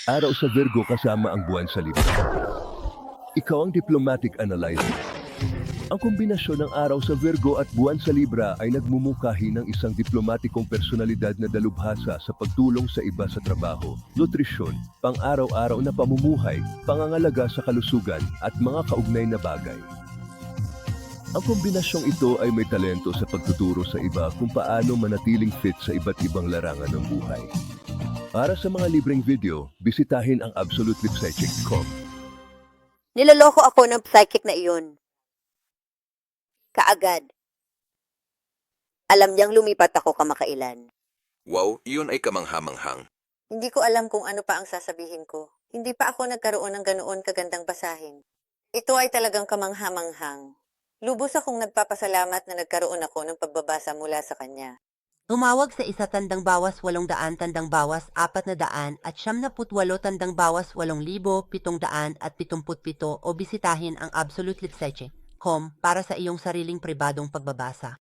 Araw sa Virgo kasama ang buwan sa Libra. Ikaw ang diplomatic analyzer. Ang kombinasyon ng araw sa Virgo at buwan sa Libra ay nagmumungkahi ng isang diplomatikong personalidad na dalubhasa sa pagtulong sa iba sa trabaho, nutrisyon, pang-araw-araw na pamumuhay, pangangalaga sa kalusugan at mga kaugnay na bagay. Ang kombinasyong ito ay may talento sa pagtuturo sa iba kung paano manatiling fit sa iba't ibang larangan ng buhay. Para sa mga libreng video, bisitahin ang absolutelipsychic.com. Niloloko ako ng psychic na iyon. Kaagad. Alam niyang lumipat ako kamakailan. Wow, iyon ay kamanghamanghang. Hindi ko alam kung ano pa ang sasabihin ko. Hindi pa ako nagkaroon ng ganoon kagandang basahin. Ito ay talagang kamanghamanghang. Lubos akong nagpapasalamat na nagkaroon ako ng pagbabasa mula sa kanya. Tumawag sa 100 bawas 800 tandang bawas 400 at 78 tandang bawas 8,777 o bisitahin ang absolutelipsychic.com para sa iyong sariling pribadong pagbabasa.